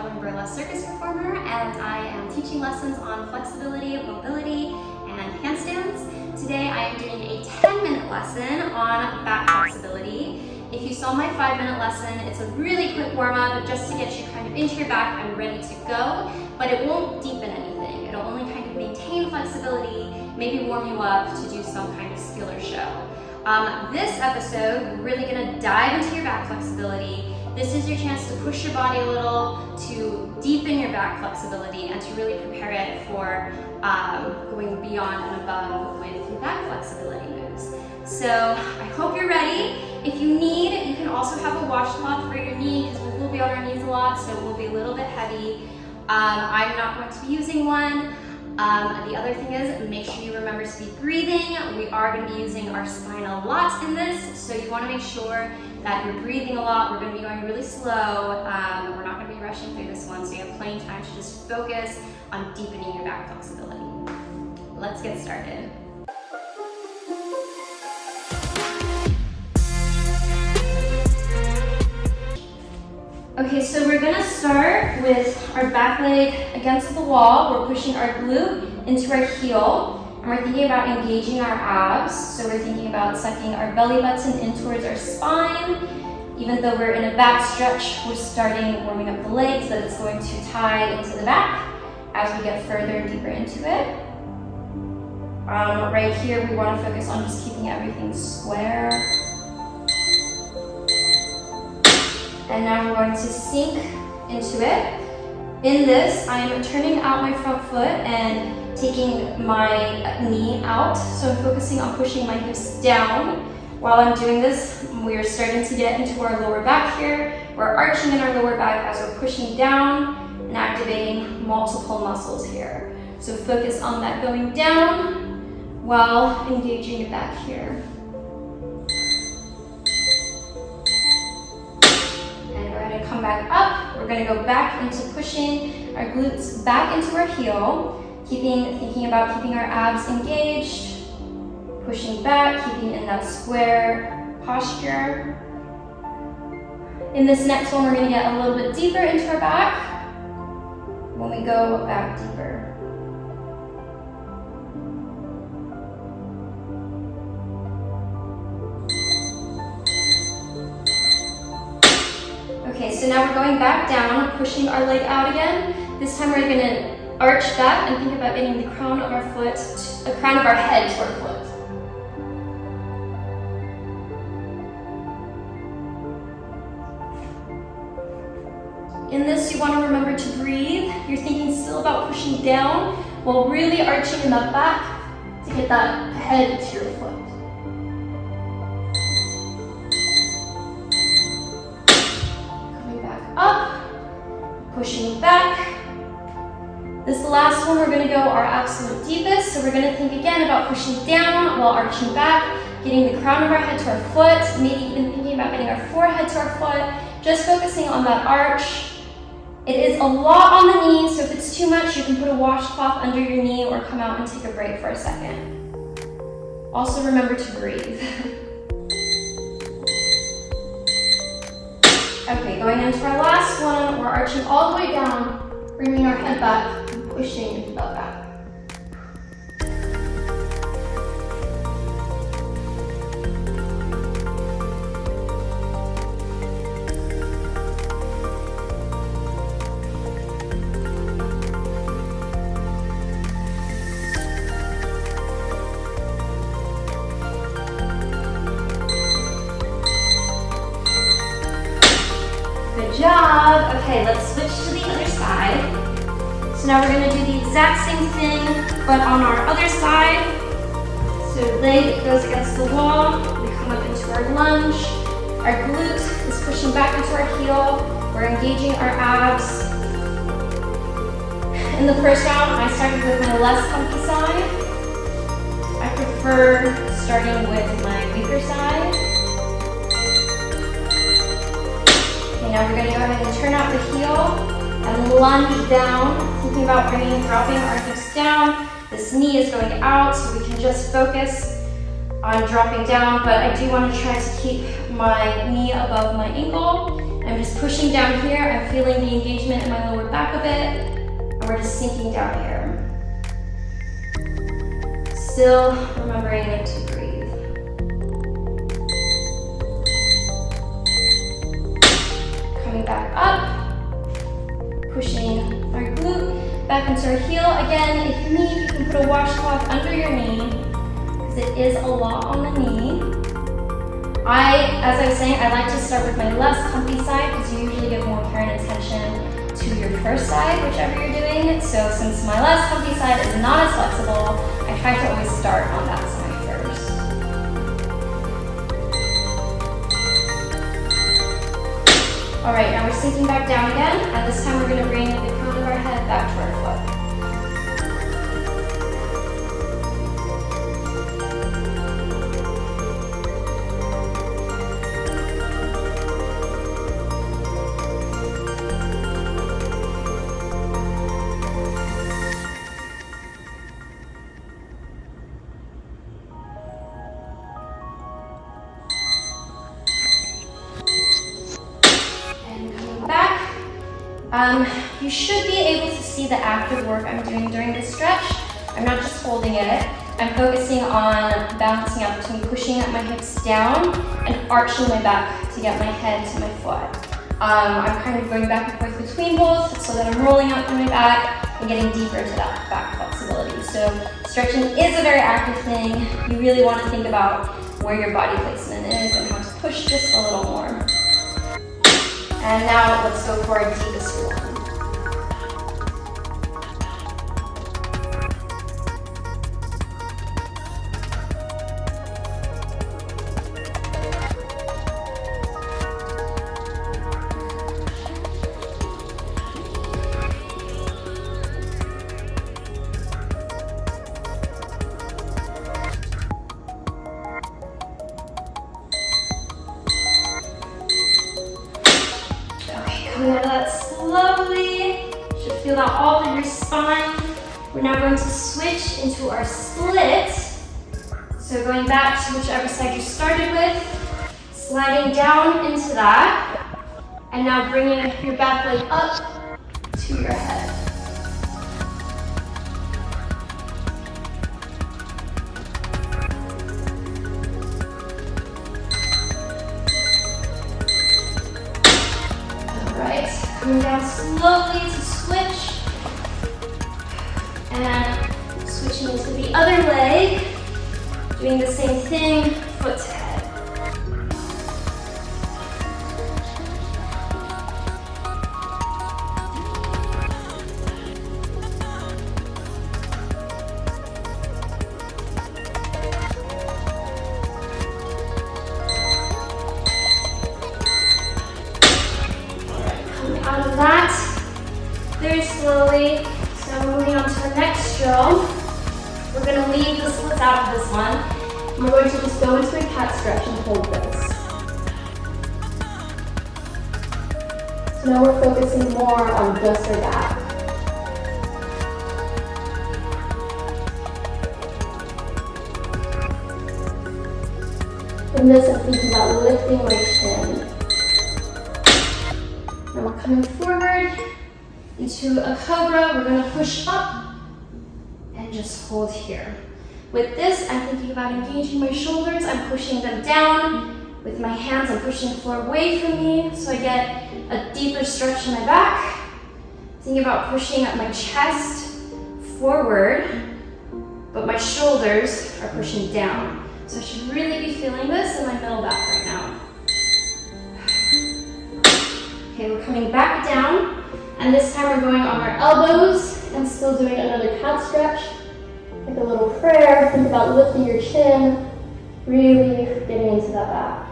traveling burlesque circus performer, and I am teaching lessons on flexibility, mobility, and handstands. Today I am doing a 10-minute lesson on back flexibility. If you saw my 5-minute lesson, it's a really quick warm-up just to get you kind of into your back and ready to go, but it won't deepen anything. It'll only kind of maintain flexibility, maybe warm you up to do some kind of skill or show. This episode, we're really gonna dive into your back flexibility. This is your chance to push your body a little, to deepen your back flexibility, and to really prepare it for going beyond and above with your back flexibility moves. So I hope you're ready. If you need, you can also have a washcloth for your knee, because we will be on our knees a lot, so it will be a little bit heavy. I'm not going to be using one. The other thing is, make sure you remember to be breathing. We are going to be using our spine a lot in this, so you want to make sure that you're breathing a lot. We're going to be going really slow. We're not going to be rushing through this one, so you have plenty of time to just focus on deepening your back flexibility. Let's get started. Okay, so we're gonna start with our back leg against the wall. We're pushing our glute into our heel, and we're thinking about engaging our abs. So we're thinking about sucking our belly button in towards our spine. Even though we're in a back stretch, we're starting warming up the legs, so that it's going to tie into the back as we get further and deeper into it. Right here, we want to focus on just keeping everything square. And now we're going to sink into it. In this, I am turning out my front foot and taking my knee out. So I'm focusing on pushing my hips down. While I'm doing this, we are starting to get into our lower back here. We're arching in our lower back as we're pushing down and activating multiple muscles here. So focus on that going down while engaging your back here. Come back up. We're going to go back into pushing our glutes back into our heel, thinking about keeping our abs engaged, pushing back, keeping in that square posture. In this next one, we're going to get a little bit deeper into our back when we go back deeper. Okay, so now we're going back down, pushing our leg out again. This time we're going to arch that and think about getting the crown of our head to our foot. In this, you want to remember to breathe. You're thinking still about pushing down while really arching in that back to get that head to your foot. Up, pushing back. This last one, we're going to go our absolute deepest. So we're going to think again about pushing down while arching back, getting the crown of our head to our foot, maybe even thinking about getting our forehead to our foot, just focusing on that arch. It is a lot on the knee, so if it's too much, you can put a washcloth under your knee or come out and take a break for a second. Also remember to breathe. Okay, going into our last one, we're arching all the way down, bringing our head back, and pushing into that back. Good job. Okay, let's switch to the other side. So now we're going to do the exact same thing, but on our other side. So leg goes against the wall. We come up into our lunge. Our glute is pushing back into our heel. We're engaging our abs. In the first round, I started with my less comfy side. I prefer starting with my weaker side. Now we're going to go ahead and turn out the heel and lunge down, thinking about dropping our hips down. This knee is going out, so we can just focus on dropping down, but I do want to try to keep my knee above my ankle. I'm just pushing down here. I'm feeling the engagement in my lower back a bit. And we're just sinking down here. Still remembering to breathe. Coming back up. Pushing our glute back into our heel. Again, if you need, you can put a washcloth under your knee, because it is a lot on the knee. As I was saying, I like to start with my less comfy side because you usually give more care and attention to your first side, whichever you're doing. So since my less comfy side is not as flexible, I try to always start on that side first. All right, now we're sinking back down again, and this time we're going to bring the crown of our head back to our foot. You should be able to see the active work I'm doing during this stretch. I'm not just holding it. I'm focusing on balancing out between pushing my hips down and arching my back to get my head to my foot. I'm kind of going back and forth between both so that I'm rolling out through my back and getting deeper into that back flexibility. So stretching is a very active thing. You really want to think about where your body placement is and how to push just a little more. And now let's go for our deepest one. Coming out of that slowly. You should feel that all through your spine. We're now going to switch into our split. So going back to whichever side you started with, sliding down into that, and now bringing your back leg up to your head. Coming down slowly to switch, and switching into the other leg, doing the same thing, foot to head. Out of that, very slowly. So moving on to our next drill. We're going to leave the splits out of this one. And we're going to just go into a cat stretch and hold this. So now we're focusing more on just our back. From this, I'm thinking about lifting my chin. Now we're coming forward into a cobra. We're going to push up and just hold here. With this, I'm thinking about engaging my shoulders. I'm pushing them down. With my hands, I'm pushing the floor away from me so I get a deeper stretch in my back. Thinking about pushing up my chest forward, but my shoulders are pushing down. So I should really be feeling this in my middle back right now. Okay, we're coming back down, and this time we're going on our elbows and still doing another cat stretch, like a little prayer. Think about lifting your chin, really getting into that back.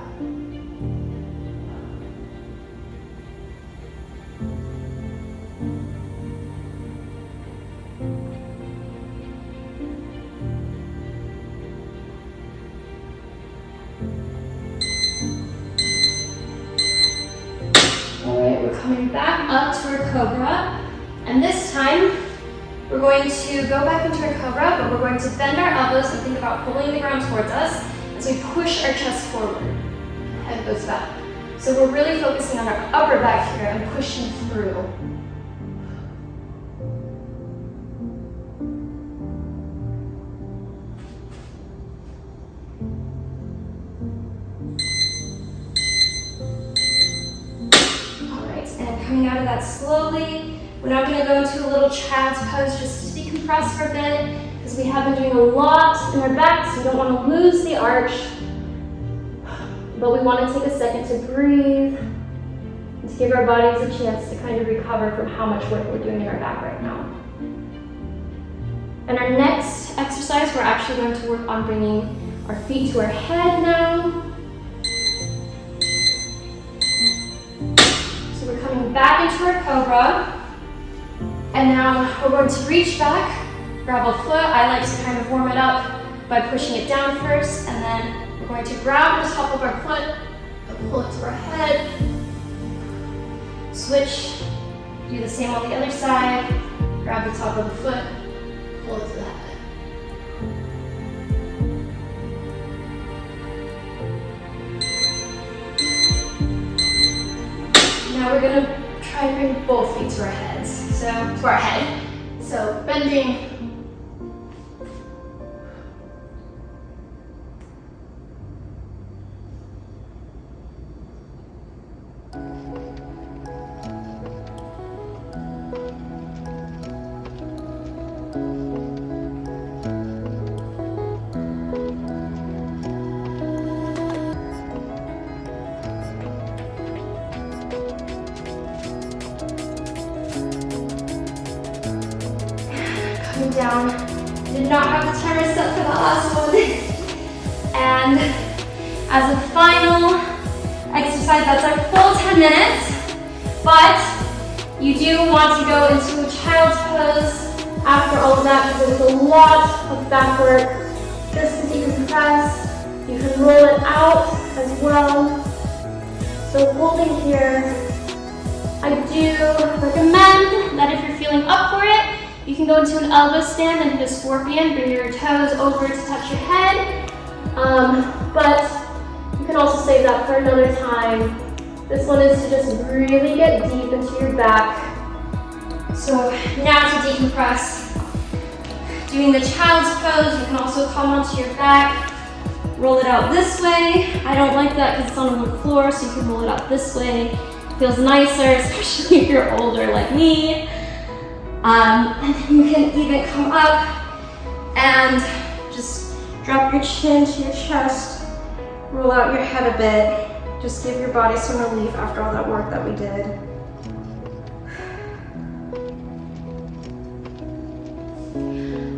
Coming back up to our cobra, and this time we're going to go back into our cobra, but we're going to bend our elbows and think about pulling the ground towards us as we push our chest forward. Head goes back. So we're really focusing on our upper back here and pushing through. All right, and coming out of that slowly. We're now going to go into a little child's pose just to decompress for a bit, because we have been doing a lot in our back, so we don't want to lose the arch. But we want to take a second to breathe and to give our bodies a chance to kind of recover from how much work we're doing in our back right now. And our next exercise, we're actually going to work on bringing our feet to our head now. So we're coming back into our cobra. And now we're going to reach back, grab a foot. I like to kind of warm it up by pushing it down first, and then we're going to grab the top of our foot and pull it to our head. Switch, do the same on the other side. Grab the top of the foot, pull it to the head. Now we're going to try and bring both feet to our heads. So, to our head. So, bending. Down. Did not have the timer set for the last one. And as a final exercise, that's our full 10 minutes. But you do want to go into a child's pose after all of that, because there's a lot of back work just to decompress. You can roll it out as well. So holding here, I do recommend that if you're feeling up for it, you can go into an elbow stand and hit a scorpion. Bring your toes over to touch your head. But you can also save that for another time. This one is to just really get deep into your back. So now to decompress. Doing the child's pose, you can also come onto your back. Roll it out this way. I don't like that because it's on the floor, so you can roll it out this way. It feels nicer, especially if you're older like me. And then you can even come up and just drop your chin to your chest, roll out your head a bit, just give your body some relief after all that work that we did.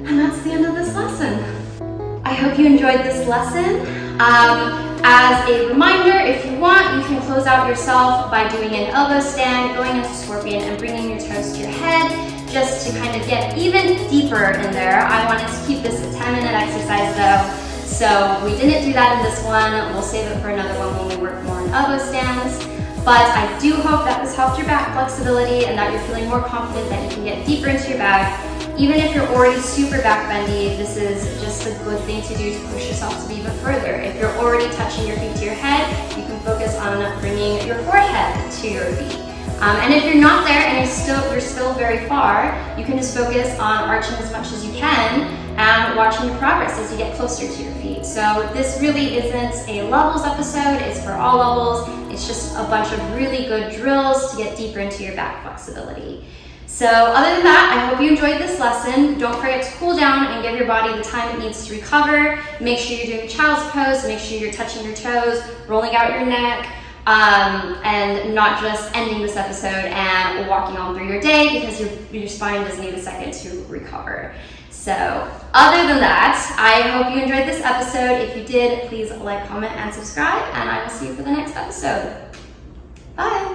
And that's the end of this lesson. I hope you enjoyed this lesson. As a reminder, if you want, you can close out yourself by doing an elbow stand, going into scorpion, and bringing your toes to your head, just to kind of get even deeper in there. I wanted to keep this a 10-minute exercise though, so we didn't do that in this one. We'll save it for another one when we work more on elbow stands. But I do hope that this helped your back flexibility and that you're feeling more confident that you can get deeper into your back. Even if you're already super back bendy, this is just a good thing to do to push yourself to be even further. If you're already touching your feet to your head, you can focus on bringing your forehead to your feet. And if you're not there and you're still very far, you can just focus on arching as much as you can and watching your progress as you get closer to your feet. So this really isn't a levels episode, it's for all levels. It's just a bunch of really good drills to get deeper into your back flexibility. So other than that, I hope you enjoyed this lesson. Don't forget to cool down and give your body the time it needs to recover. Make sure you're doing child's pose, make sure you're touching your toes, rolling out your neck, and not just ending this episode and walking on through your day because your spine does need a second to recover. So other than that, I hope you enjoyed this episode. If you did, please like, comment, and subscribe, and I will see you for the next episode. Bye.